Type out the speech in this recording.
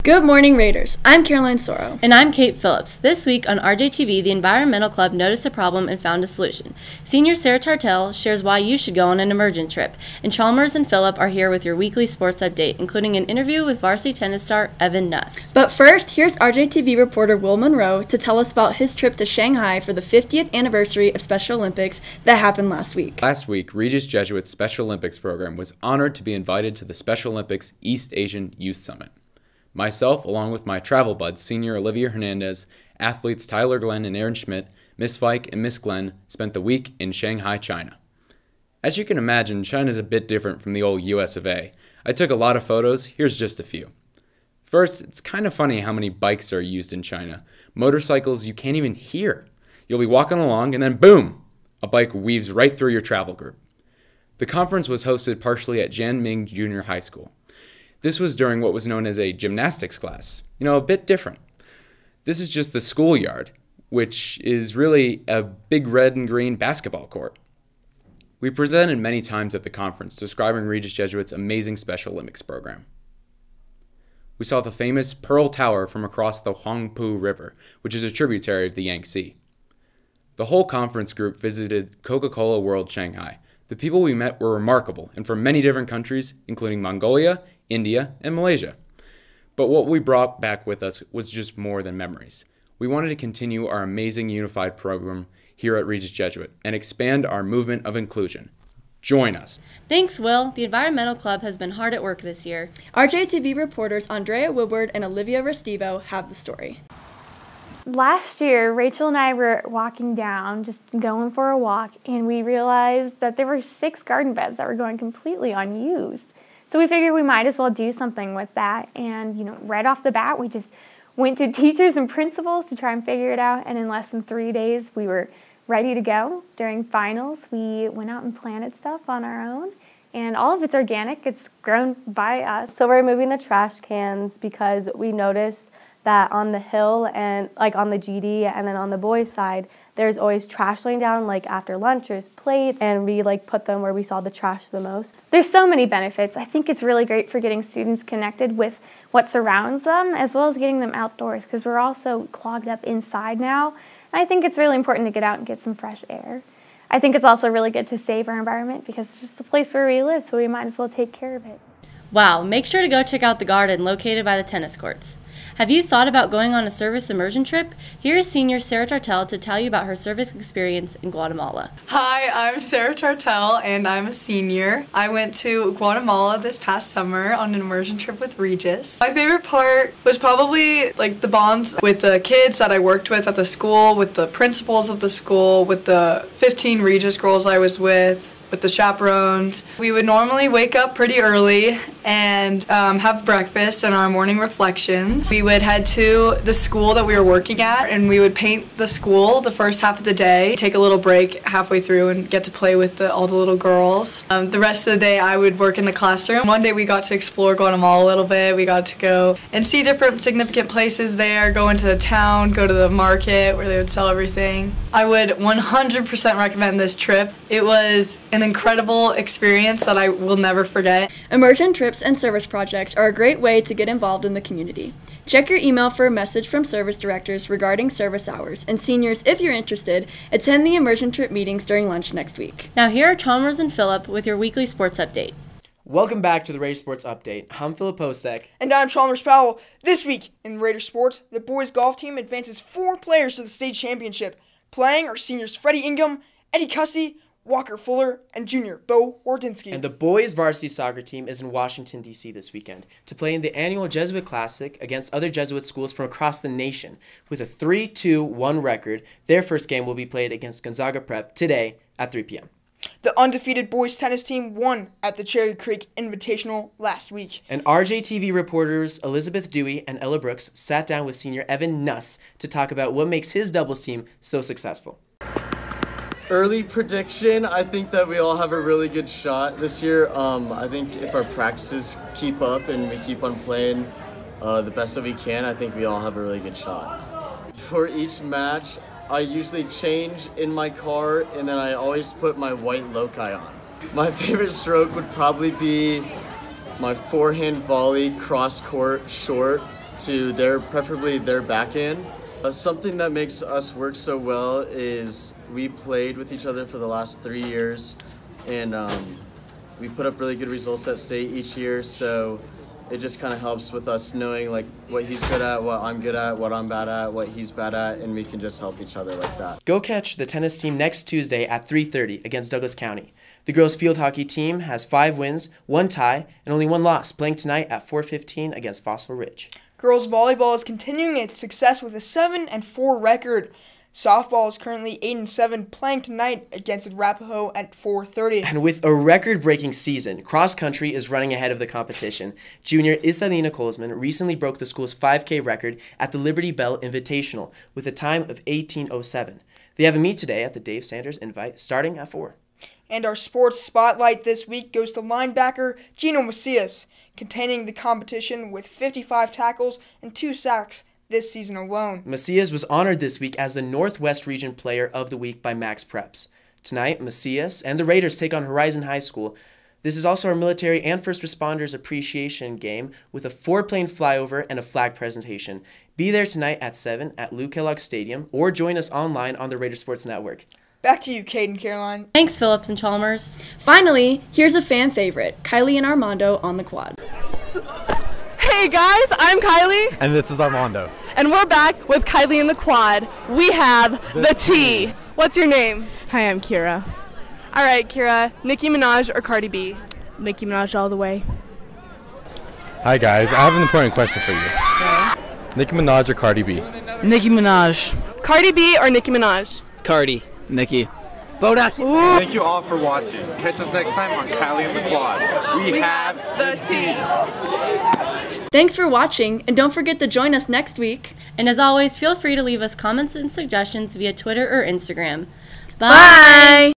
Good morning, Raiders. I'm Caroline Soro. And I'm Kate Phillips. This week on RJTV, the Environmental Club noticed a problem and found a solution. Senior Sarah Tartell shares why you should go on an immersion trip. And Chalmers and Phillip are here with your weekly sports update, including an interview with varsity tennis star Evan Nuss. But first, here's RJTV reporter Will Munro to tell us about his trip to Shanghai for the 50th anniversary of Special Olympics that happened last week. Last week, Regis Jesuit's Special Olympics program was honored to be invited to the Special Olympics East Asian Youth Summit. Myself, along with my travel buds, Senior Olivia Hernandez, athletes Tyler Glenn and Aaron Schmidt, Miss Fike and Miss Glenn, spent the week in Shanghai, China. As you can imagine, China is a bit different from the old US of A. I took a lot of photos, here's just a few. First, it's kind of funny how many bikes are used in China. Motorcycles you can't even hear. You'll be walking along and then boom, a bike weaves right through your travel group. The conference was hosted partially at Jianming Junior High School. This was during what was known as a gymnastics class, a bit different. This is just the schoolyard, which is really a big red and green basketball court. We presented many times at the conference describing Regis Jesuit's amazing Special Olympics program. We saw the famous Pearl Tower from across the Huangpu River, which is a tributary of the Yangtze. The whole conference group visited Coca-Cola World Shanghai. The people we met were remarkable and from many different countries, including Mongolia, India, and Malaysia. But what we brought back with us was just more than memories. We wanted to continue our amazing unified program here at Regis Jesuit and expand our movement of inclusion. Join us. Thanks, Will. The Environmental Club has been hard at work this year. RJTV reporters Andrea Woodward and Olivia Restivo have the story. Last year, Rachel and I were walking down, just going for a walk, and we realized that there were 6 garden beds that were going completely unused. So we figured we might as well do something with that, and right off the bat, we just went to teachers and principals to try and figure it out, and in less than 3 days, we were ready to go. During finals, we went out and planted stuff on our own, and all of it's organic. It's grown by us. So we're removing the trash cans because we noticed that on the hill and on the GD and then on the boys' side, there's always trash laying down after lunch. There's plates, and we put them where we saw the trash the most. There's so many benefits. I think it's really great for getting students connected with what surrounds them as well as getting them outdoors because we're all so clogged up inside now. And I think it's really important to get out and get some fresh air. I think it's also really good to save our environment because it's just the place where we live, so we might as well take care of it. Wow, make sure to go check out the garden located by the tennis courts. Have you thought about going on a service immersion trip? Here is Senior Sarah Tartell to tell you about her service experience in Guatemala. Hi, I'm Sarah Tartell and I'm a senior. I went to Guatemala this past summer on an immersion trip with Regis. My favorite part was probably the bonds with the kids that I worked with at the school, with the principals of the school, with the 15 Regis girls I was with the chaperones. We would normally wake up pretty early and have breakfast and our morning reflections. We would head to the school that we were working at and we would paint the school the first half of the day, take a little break halfway through and get to play with all the little girls. The rest of the day I would work in the classroom. One day we got to explore Guatemala a little bit. We got to go and see different significant places there, go into the town, go to the market where they would sell everything. I would 100% recommend this trip. It was an incredible experience that I will never forget. Immersion trips and service projects are a great way to get involved in the community. Check your email for a message from service directors regarding service hours, and seniors, if you're interested, attend the immersion trip meetings during lunch next week. Now here are Chalmers and Phillip with your weekly sports update. Welcome back to the Raider Sports Update. I'm Philip Posek. And I'm Chalmers Powell. This week in Raider Sports, the boys golf team advances 4 players to the state championship. Playing are seniors Freddie Ingham, Eddie Cussy, Walker Fuller, and junior Bo Wardinski. And the boys varsity soccer team is in Washington, D.C. this weekend to play in the annual Jesuit Classic against other Jesuit schools from across the nation. With a 3-2-1 record, their first game will be played against Gonzaga Prep today at 3 p.m. The undefeated boys tennis team won at the Cherry Creek Invitational last week. And RJTV reporters Elizabeth Dewey and Ella Brooks sat down with senior Evan Nuss to talk about what makes his doubles team so successful. Early prediction, I think that we all have a really good shot this year. I think if our practices keep up and we keep on playing the best that we can, I think we all have a really good shot. For each match, I usually change in my car and then I always put my white loci on. My favorite stroke would probably be my forehand volley cross court short to preferably their backhand. Something that makes us work so well is we played with each other for the last 3 years, and we put up really good results at state each year, so it just kind of helps with us knowing like what he's good at, what I'm good at, what I'm bad at, what he's bad at, and we can just help each other like that. Go catch the tennis team next Tuesday at 3:30 against Douglas County. The girls field hockey team has 5 wins, 1 tie, and only 1 loss, playing tonight at 4:15 against Fossil Ridge. Girls volleyball is continuing its success with a 7-4 record. Softball is currently 8-7, playing tonight against Arapahoe at 4:30. And with a record-breaking season, cross country is running ahead of the competition. Junior Isalina Kolesman recently broke the school's 5K record at the Liberty Bell Invitational with a time of 18:07. They have a meet today at the Dave Sanders Invite starting at 4. And our sports spotlight this week goes to linebacker Gino Macias, containing the competition with 55 tackles and 2 sacks this season alone. Macias was honored this week as the Northwest Region Player of the Week by Max Preps. Tonight, Macias and the Raiders take on Horizon High School. This is also our military and first responders appreciation game with a 4-plane flyover and a flag presentation. Be there tonight at 7 at Lou Kellogg Stadium or join us online on the Raider Sports Network. Back to you, Kate and Caroline. Thanks, Phillips and Chalmers. Finally, here's a fan favorite, Kylie and Armando on the quad. Hey guys, I'm Kylie. And this is Armando. And we're back with Kylie in the quad. We have the T. What's your name? Hi, I'm Kira. All right, Kira, Nicki Minaj or Cardi B? Nicki Minaj all the way. Hi guys, I have an important question for you. Okay. Nicki Minaj or Cardi B? Nicki Minaj. Cardi B or Nicki Minaj? Cardi. Nicki. Bodak. Thank you all for watching. Catch us next time on Kylie and the Quad. We have the T. Thanks for watching, and don't forget to join us next week. And as always, feel free to leave us comments and suggestions via Twitter or Instagram. Bye!